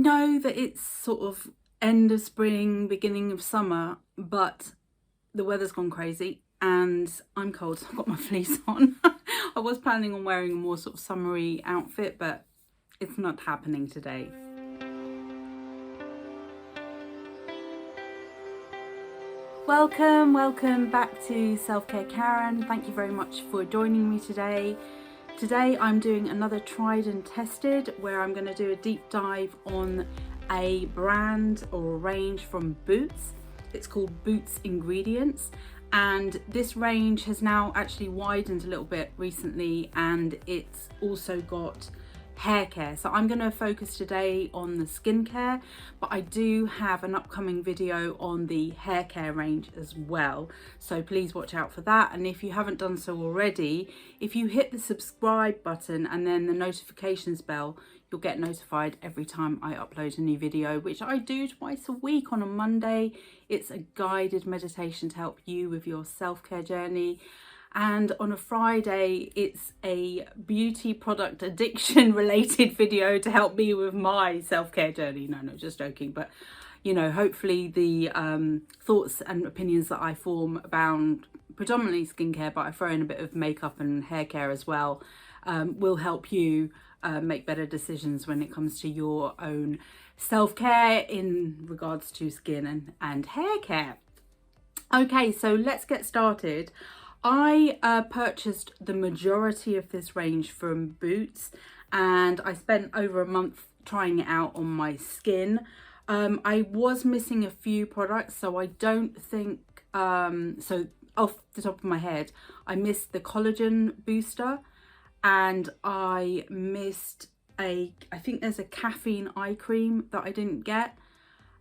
know that it's sort of end of spring, beginning of summer, but the weather's gone crazy and I'm cold, so I've got my fleece on. I was planning on wearing a more sort of summery outfit, but it's not happening today. Welcome back to Selfcare Karen. Thank you very much for joining me today. Today I'm doing another tried and tested where I'm going to do a deep dive on a brand or a range from Boots. It's called Boots Ingredients, and this range has now actually widened a little bit recently, and it's also got hair care. So I'm going to focus today on the skincare, but I do have an upcoming video on the hair care range as well, so please watch out for that. And if you haven't done so already, if you hit the subscribe button and then the notifications bell, you'll get notified every time I upload a new video, which I do twice a week. On a Monday, it's a guided meditation to help you with your self-care journey. And on a Friday, it's a beauty product addiction related video to help me with my self-care journey. No, just joking. But, you know, hopefully the thoughts and opinions that I form around predominantly skincare, but I throw in a bit of makeup and hair care as well, will help you make better decisions when it comes to your own self-care in regards to skin and hair care. Okay, so let's get started. I purchased the majority of this range from Boots, and I spent over a month trying it out on my skin. I was missing a few products, so I don't think, so off the top of my head, I missed the collagen booster, and I missed I think there's a caffeine eye cream that I didn't get,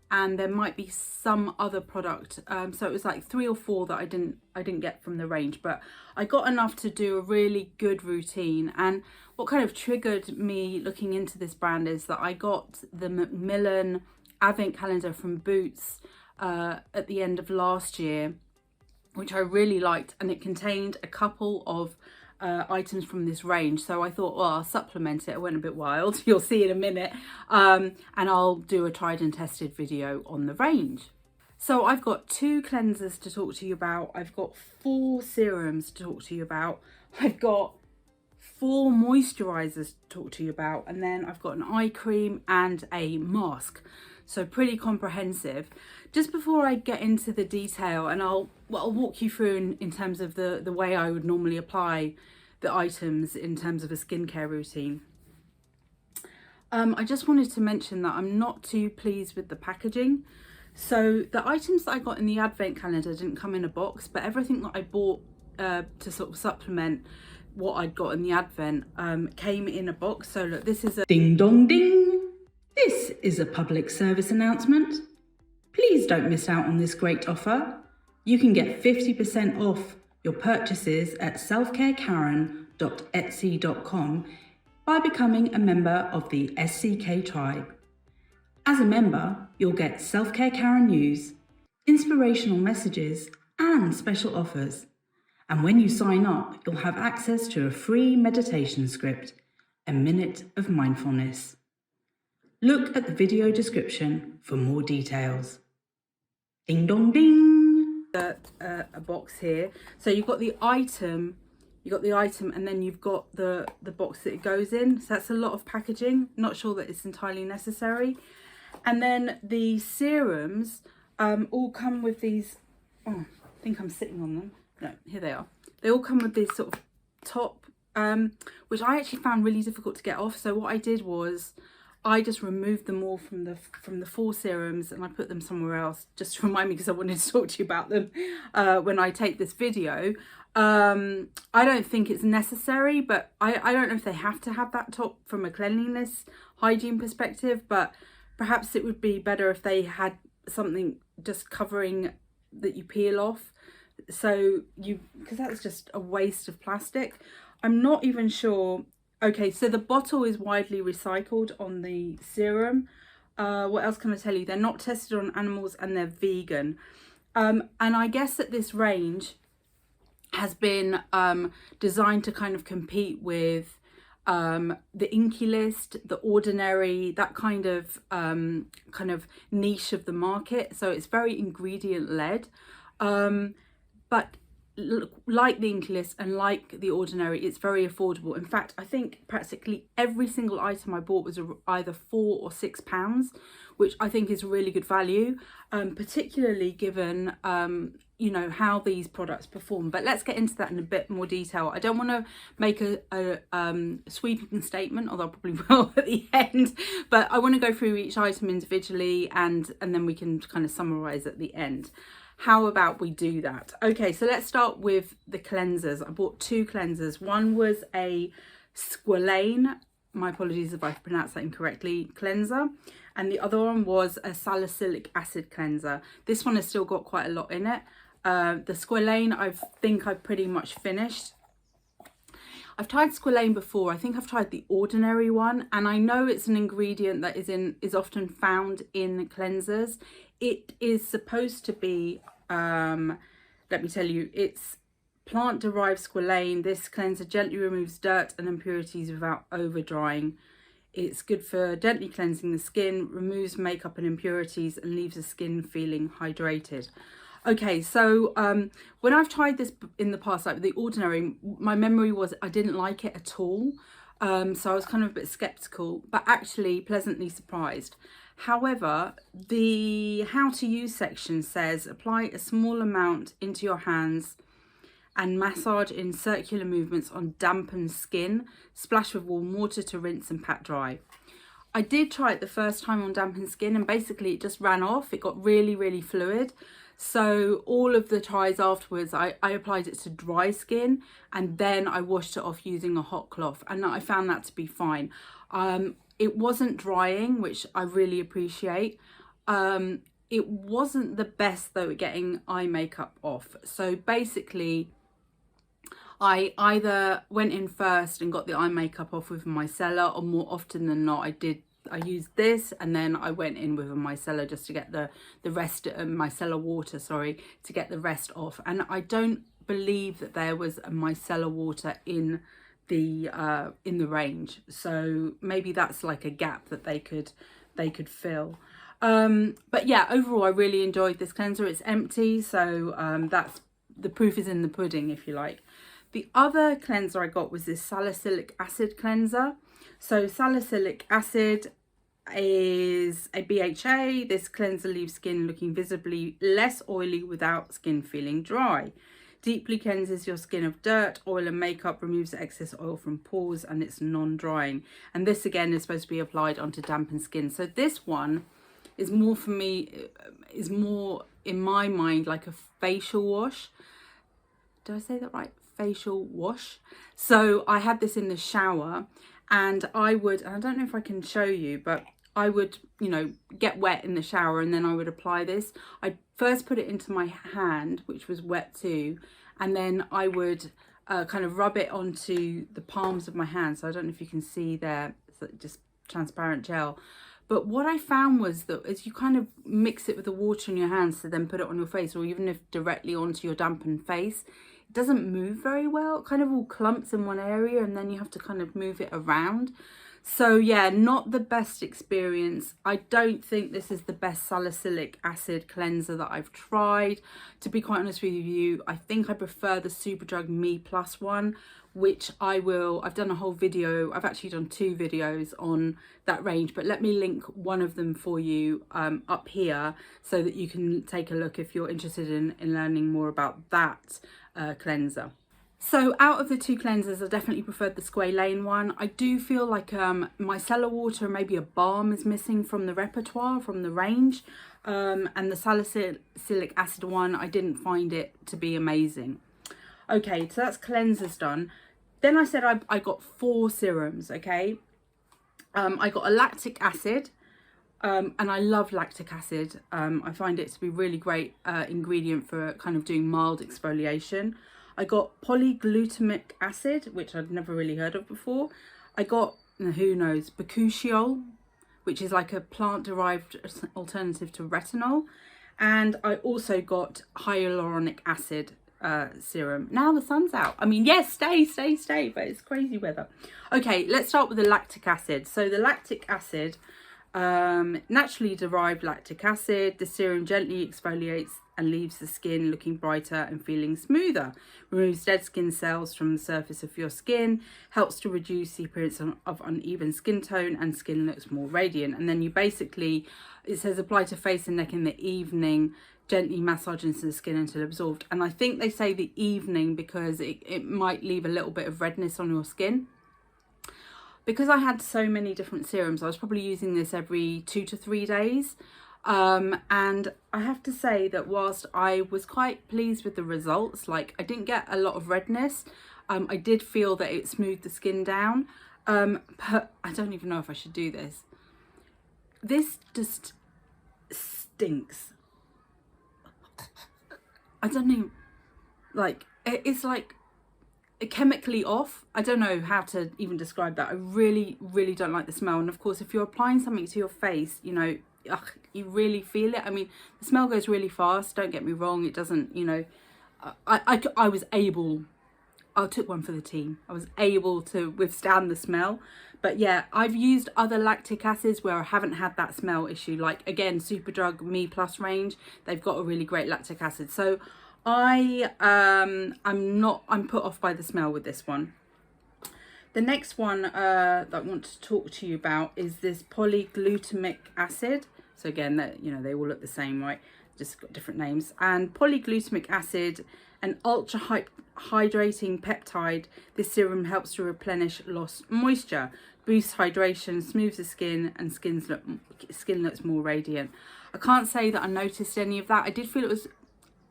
and there might be some other product, so it was like 3 or 4 that I didn't get from the range, but I got enough to do a really good routine. And what kind of triggered me looking into this brand is that I got the Macmillan advent calendar from Boots at the end of last year, which I really liked, and it contained a couple of items from this range. So I thought, well, I'll supplement it. I went a bit wild, you'll see in a minute, and I'll do a tried and tested video on the range. So I've got 2 cleansers to talk to you about, I've got 4 serums to talk to you about, I've got 4 moisturisers to talk to you about, and then I've got an eye cream and a mask. So pretty comprehensive. Just before I get into the detail, and I'll walk you through in terms of the way I would normally apply the items in terms of a skincare routine. I just wanted to mention that I'm not too pleased with the packaging. So the items that I got in the advent calendar didn't come in a box, but everything that I bought to sort of supplement what I'd got in the advent came in a box. So look, this is a ding dong ding. This is a public service announcement. Please don't miss out on this great offer. You can get 50% off your purchases at selfcarekaren.etsy.com by becoming a member of the SCK tribe. As a member, you'll get Selfcare Karen news, inspirational messages, and special offers. And when you sign up, you'll have access to a free meditation script, a minute of mindfulness. Look at the video description for more details. Ding dong ding! A box here. So you've got the item, and then you've got the box that it goes in. So that's a lot of packaging. Not sure that it's entirely necessary. And then the serums all come with these, oh, I think I'm sitting on them. No, here they are. They all come with this sort of top, which I actually found really difficult to get off. So what I did was I just removed them all from the 4 serums, and I put them somewhere else just to remind me, because I wanted to talk to you about them when I take this video. I don't think it's necessary, but I don't know if they have to have that top from a cleanliness hygiene perspective, but perhaps it would be better if they had something just covering that you peel off, so because that's just a waste of plastic. I'm not even sure. Okay, so the bottle is widely recycled on the serum. What else can I tell you? They're not tested on animals, and they're vegan. And I guess that this range has been designed to kind of compete with the Inky List, the Ordinary, that kind of niche of the market. So it's very ingredient led, but like the Inky List and like the Ordinary, it's very affordable. In fact, I think practically every single item I bought was either £4 or £6, which I think is really good value, particularly given you know, how these products perform. But let's get into that in a bit more detail. I don't want to make a sweeping statement, although I probably will at the end, but I want to go through each item individually, and then we can kind of summarize at the end. How about we do that? Okay, so let's start with the cleansers. I bought 2 cleansers. One was a squalane, my apologies if I pronounced that incorrectly, cleanser, and the other one was a salicylic acid cleanser. This one has still got quite a lot in it. The squalane, I think I've pretty much finished. I've tried squalane before. I think I've tried the Ordinary one, and I know it's an ingredient that is often found in cleansers. It is supposed to be, let me tell you, it's plant-derived squalane. This cleanser gently removes dirt and impurities without over drying. It's good for gently cleansing the skin, removes makeup and impurities, and leaves the skin feeling hydrated. Okay, so when I've tried this in the past, like the Ordinary, my memory was I didn't like it at all. So I was kind of a bit skeptical, but actually pleasantly surprised. However, the how to use section says apply a small amount into your hands and massage in circular movements on dampened skin. Splash with warm water to rinse and pat dry. I did try it the first time on dampened skin, and basically it just ran off. It got really, really fluid. So all of the tries afterwards, I applied it to dry skin, and then I washed it off using a hot cloth, and I found that to be fine. It wasn't drying, which I really appreciate. It wasn't the best though at getting eye makeup off. So basically, I either went in first and got the eye makeup off with a micellar, or more often than not, I used this and then I went in with a micellar just to get the rest, micellar water, sorry, to get the rest off. And I don't believe that there was a micellar water in the range, so maybe that's like a gap that they could fill. But yeah, overall I really enjoyed this cleanser. It's empty, so that's the proof is in the pudding, if you like. The other cleanser I got was this salicylic acid cleanser. So salicylic acid is a BHA. This cleanser leaves skin looking visibly less oily without skin feeling dry. Deeply cleanses your skin of dirt, oil and makeup, removes excess oil from pores, and it's non-drying. And this again is supposed to be applied onto dampened skin. So this one is more, for me, is more in my mind like a facial wash. Did I say that right? Facial wash. So I had this in the shower, and I don't know if I can show you, but I would, you know, get wet in the shower and then I would apply this. I'd first put it into my hand, which was wet too, and then I would kind of rub it onto the palms of my hands. So I don't know if you can see there, it's just transparent gel. But what I found was that as you kind of mix it with the water in your hands to then put it on your face, or even if directly onto your dampened face, it doesn't move very well. It kind of all clumps in one area and then you have to kind of move it around. So yeah, not the best experience. I don't think this is the best salicylic acid cleanser that I've tried. To be quite honest with you, I think I prefer the Superdrug Me Plus one, which I've done a whole video, I've actually done 2 videos on that range, but let me link one of them for you up here so that you can take a look if you're interested in learning more about that cleanser. So out of the 2 cleansers, I definitely preferred the squalane one. I do feel like micellar water and maybe a balm is missing from the repertoire, from the range. And the salicylic acid one, I didn't find it to be amazing. Okay, so that's cleansers done. Then I said I got 4 serums, okay? I got a lactic acid, and I love lactic acid. I find it to be a really great ingredient for kind of doing mild exfoliation. I got polyglutamic acid, which I'd never really heard of before. I got, who knows, bakuchiol, which is like a plant-derived alternative to retinol. And I also got hyaluronic acid. serum. Now the sun's out. I mean, yes, stay, but it's crazy weather. Okay, let's start with the lactic acid. So the lactic acid, naturally derived lactic acid. The serum gently exfoliates and leaves the skin looking brighter and feeling smoother. Removes dead skin cells from the surface of your skin. Helps to reduce the appearance of uneven skin tone, and skin looks more radiant. And then you basically, it says apply to face and neck in the evening. Gently massage into the skin until absorbed. And I think they say the evening because it might leave a little bit of redness on your skin. Because I had so many different serums, I was probably using this every 2 to 3 days. And I have to say that whilst I was quite pleased with the results, like I didn't get a lot of redness, I did feel that it smoothed the skin down. But I don't even know if I should do this. This just stinks. I don't know, like, it's like chemically off. I don't know how to even describe that. I really don't like the smell. And of course, if you're applying something to your face, you know, you really feel it. I mean, the smell goes really fast, don't get me wrong. It doesn't, you know, I was able, I took one for the team. I was able to withstand the smell. But yeah, I've used other lactic acids where I haven't had that smell issue. Like again, Superdrug Me Plus range, they've got a really great lactic acid. So I'm put off by the smell with this one. The next one that I want to talk to you about is this polyglutamic acid. So again, that, you know, they all look the same, right? Just got different names. And polyglutamic acid, an ultra hydrating peptide. This serum helps to replenish lost moisture, boosts hydration, smooths the skin, and skin looks more radiant. I can't say that I noticed any of that. I did feel it was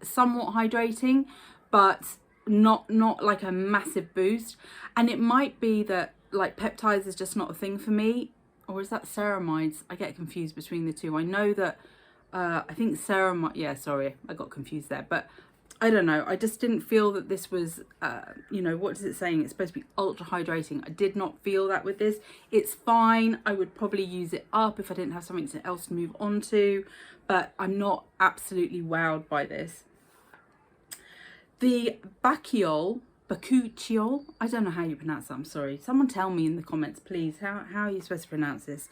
somewhat hydrating, but not like a massive boost. And it might be that like peptides is just not a thing for me, or is that ceramides? I get confused between the two. I know that I think ceramide, yeah, sorry, I got confused there, but I don't know. I just didn't feel that this was, you know, what is it saying? It's supposed to be ultra hydrating. I did not feel that with this. It's fine. I would probably use it up if I didn't have something else to move on to, but I'm not absolutely wowed by this. The Bakuchiol, I don't know how you pronounce that, I'm sorry. Someone tell me in the comments, please, how are you supposed to pronounce this?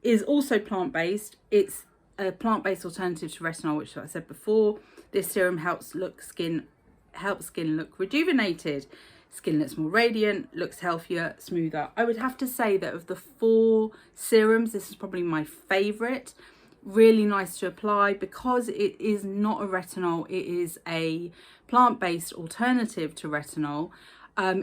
Is also plant-based. It's a plant-based alternative to retinol, which I said before. This serum helps skin look rejuvenated. Skin looks more radiant, looks healthier, smoother. I would have to say that of the 4 serums, this is probably my favorite. Really nice to apply because it is not a retinol. It is a plant-based alternative to retinol.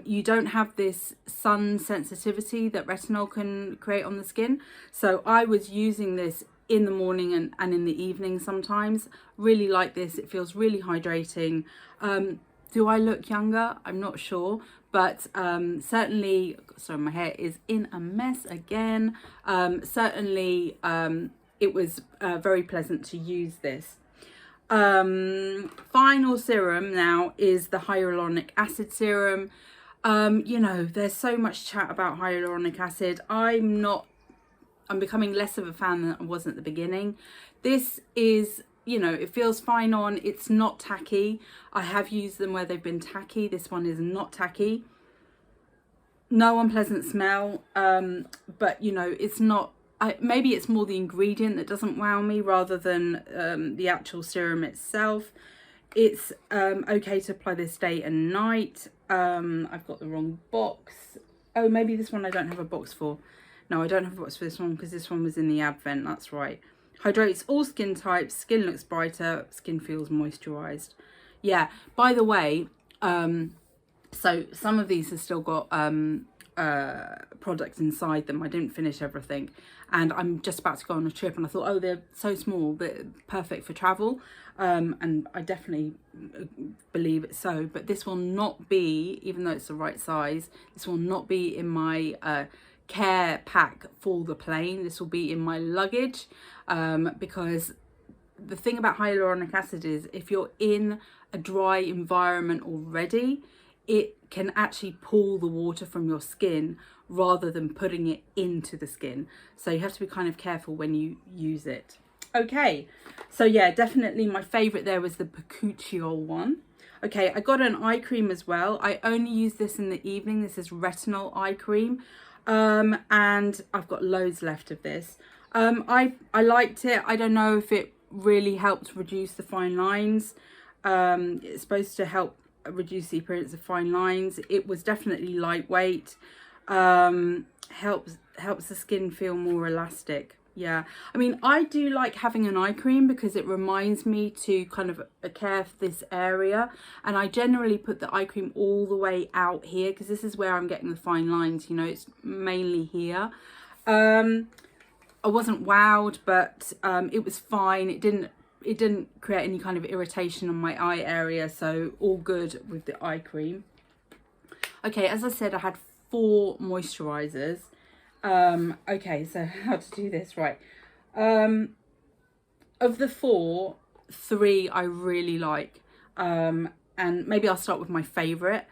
You don't have this sun sensitivity that retinol can create on the skin. So I was using this in the morning and in the evening sometimes. Really like this. It feels really hydrating. Do I look younger? I'm not sure, but certainly, sorry, my hair is in a mess again. Certainly, it was very pleasant to use this. Final serum now is the hyaluronic acid serum. You know, there's so much chat about hyaluronic acid. I'm becoming less of a fan than I was at the beginning. This is, you know, it feels fine on. It's not tacky. I have used them where they've been tacky. This one is not tacky. No unpleasant smell, but you know, it's not, maybe it's more the ingredient that doesn't wow me rather than the actual serum itself. It's okay to apply this day and night. I've got the wrong box. Oh, maybe this one I don't have a box for. No, I don't have a box for this one because this one was in the advent. That's right. Hydrates all skin types. Skin looks brighter. Skin feels moisturized. Yeah, by the way, so some of these have still got products inside them. I didn't finish everything, and I'm just about to go on a trip, and I thought, oh, they're so small, but perfect for travel, and I definitely believe it's so. But this will not be, even though it's the right size, this will not be in my care pack for the plane. This will be in my luggage, because the thing about hyaluronic acid is if you're in a dry environment already, it can actually pull the water from your skin rather than putting it into the skin. So you have to be kind of careful when you use it. Okay, so yeah, definitely my favorite there was the Bakuchiol one. Okay, I got an eye cream as well. I only use this in the evening. This is retinol eye cream. And I've got loads left of this. I liked it. I don't know if it really helped reduce the fine lines. It's supposed to help reduce the appearance of fine lines. It was definitely lightweight. Helps the skin feel more elastic. Yeah, I mean, I do like having an eye cream because it reminds me to kind of care for this area, and I generally put the eye cream all the way out here because this is where I'm getting the fine lines, you know, it's mainly here. I wasn't wowed, but it was fine. It didn't create any kind of irritation on my eye area, so all good with the eye cream. Okay, as I said, I had 4 moisturisers. Okay, so how to do this, right? Of the 4, 3 I really like, and maybe I'll start with my favourite.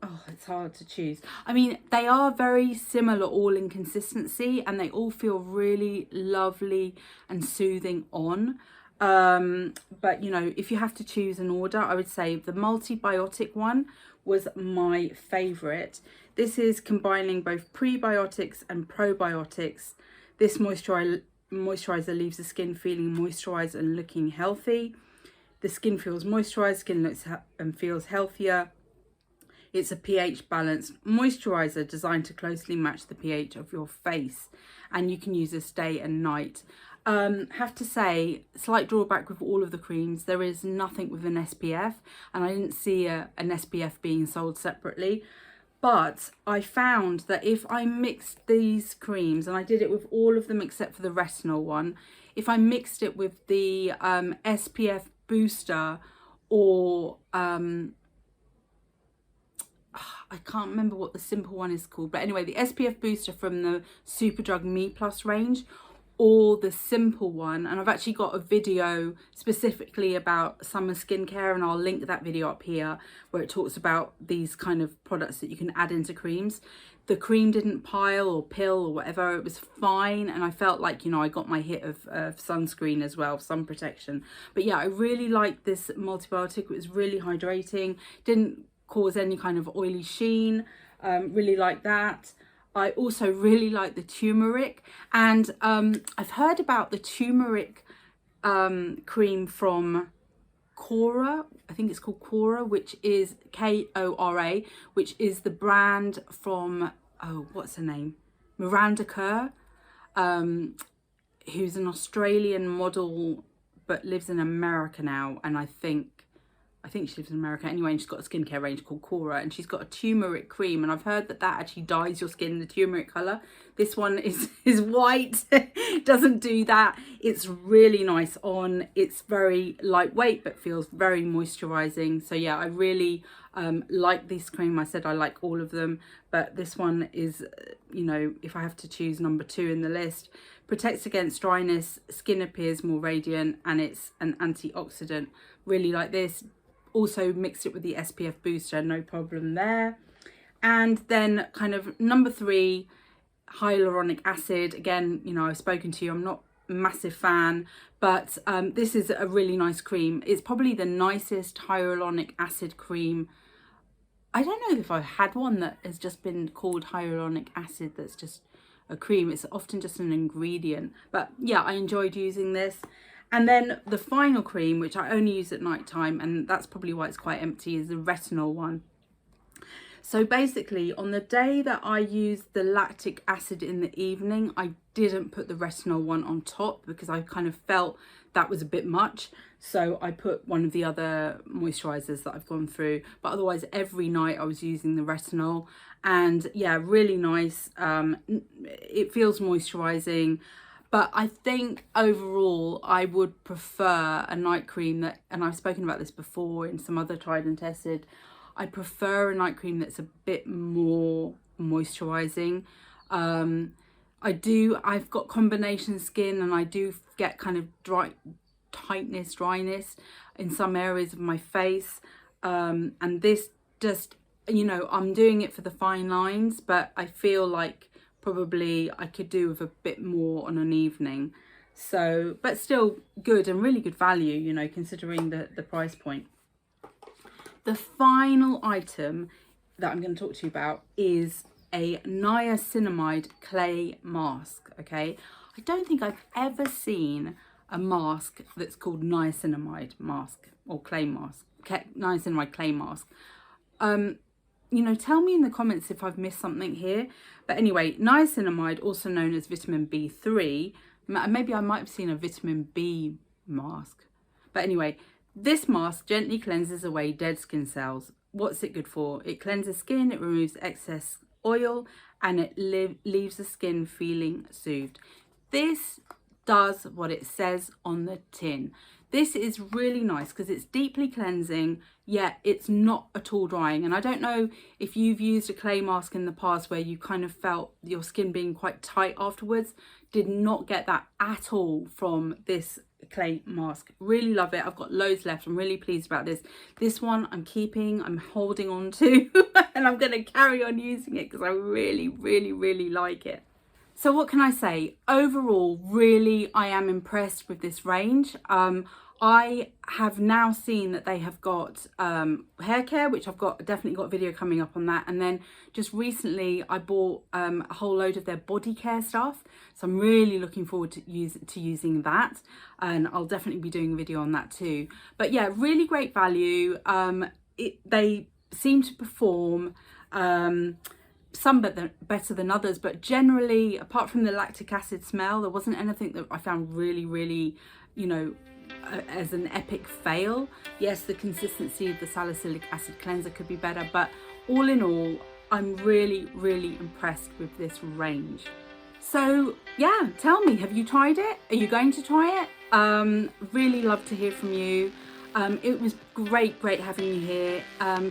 Oh, it's hard to choose. I mean, they are very similar all in consistency, and they all feel really lovely and soothing on. But you know, if you have to choose an order, I would say the multibiotic one was my favorite. This is combining both prebiotics and probiotics. This moisturizer leaves the skin feeling moisturized and looking healthy. The skin feels moisturized, skin looks and feels healthier. It's a pH balanced moisturizer designed to closely match the pH of your face, and you can use this day and night. Have to say, slight drawback with all of the creams, there is nothing with an SPF, and I didn't see an SPF being sold separately. But I found that if I mixed these creams, and I did it with all of them except for the retinol one, if I mixed it with the SPF booster, or I can't remember what the simple one is called, but anyway, the SPF booster from the Superdrug Me Plus range, or the simple one, and I've actually got a video specifically about summer skincare, and I'll link that video up here where it talks about these kind of products that you can add into creams. The cream didn't pile or pill or whatever, it was fine, and I felt like, you know, I got my hit of sunscreen as well, sun protection. But yeah, I really liked this multibiotic. It was really hydrating, didn't cause any kind of oily sheen. Really like that. I also really like the turmeric, and I've heard about the turmeric cream from Cora. I think it's called Cora, which is Kora, which is the brand from, oh, what's her name? Miranda Kerr, who's an Australian model but lives in America now, and I think she lives in America anyway, and she's got a skincare range called Cora, and she's got a turmeric cream, and I've heard that actually dyes your skin the turmeric colour. This one is white. Doesn't do that. It's really nice on. It's very lightweight but feels very moisturising. So yeah, I really like this cream. I said I like all of them, but this one is, you know, if I have to choose number 2 in the list. Protects against dryness, skin appears more radiant, and it's an antioxidant. Really like this. Also mixed it with the SPF booster, no problem there. And then kind of number 3, hyaluronic acid. Again, you know, I've spoken to you, I'm not a massive fan, but this is a really nice cream. It's probably the nicest hyaluronic acid cream. I don't know if I've had one that has just been called hyaluronic acid that's just a cream. It's often just an ingredient, but yeah, I enjoyed using this. And then the final cream, which I only use at night time, and that's probably why it's quite empty, is the retinol one. So basically, on the day that I used the lactic acid in the evening, I didn't put the retinol one on top because I kind of felt that was a bit much. So I put one of the other moisturisers that I've gone through. But otherwise, every night I was using the retinol. And yeah, really nice. It feels moisturising. But I think overall I would prefer a night cream that, and I've spoken about this before in some other tried and tested, I prefer a night cream that's a bit more moisturising. I've got combination skin, and I do get kind of dryness in some areas of my face. And this just, you know, I'm doing it for the fine lines, but I feel like probably I could do with a bit more on an evening. So, but still good and really good value, you know, considering the price point. The final item that I'm going to talk to you about is a niacinamide clay mask. Okay, I don't think I've ever seen a mask that's called niacinamide mask or clay mask, niacinamide clay mask. You know, tell me in the comments if I've missed something here. But anyway, niacinamide, also known as vitamin B3, maybe I might have seen a vitamin B mask. But anyway, this mask gently cleanses away dead skin cells. What's it good for? It cleanses skin, it removes excess oil, and it leaves the skin feeling soothed. This does what it says on the tin. This is really nice because it's deeply cleansing, yet it's not at all drying. And I don't know if you've used a clay mask in the past where you kind of felt your skin being quite tight afterwards. Did not get that at all from this clay mask. Really love it. I've got loads left. I'm really pleased about this. This one I'm keeping, I'm holding on to, and I'm going to carry on using it because I really like it. So what can I say? Overall, really, I am impressed with this range. I have now seen that they have got hair care, which I've definitely got a video coming up on that. And then just recently I bought a whole load of their body care stuff. So I'm really looking forward to using that. And I'll definitely be doing a video on that too. But yeah, really great value. They seem to perform some better than others, but generally, apart from the lactic acid smell, there wasn't anything that I found really, you know, as an epic fail. Yes, the consistency of the salicylic acid cleanser could be better, but all in all, I'm really impressed with this range. So yeah, tell me, have you tried it? Are you going to try it? Really love to hear from you. It was great having you here.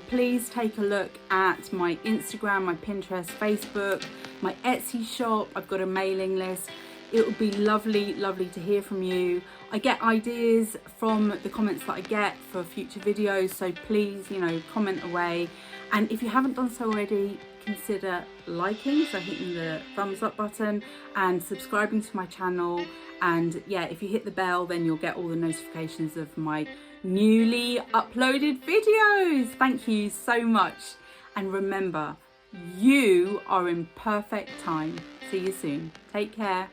Please take a look at my Instagram, my Pinterest, Facebook, my Etsy shop. I've got a mailing list. It would be lovely to hear from you. I get ideas from the comments that I get for future videos, so please, you know, comment away. And if you haven't done so already, consider liking, so hitting the thumbs up button, and subscribing to my channel. And yeah, if you hit the bell, then you'll get all the notifications of my newly uploaded videos. Thank you so much. And remember, you are in perfect time. See you soon. Take care.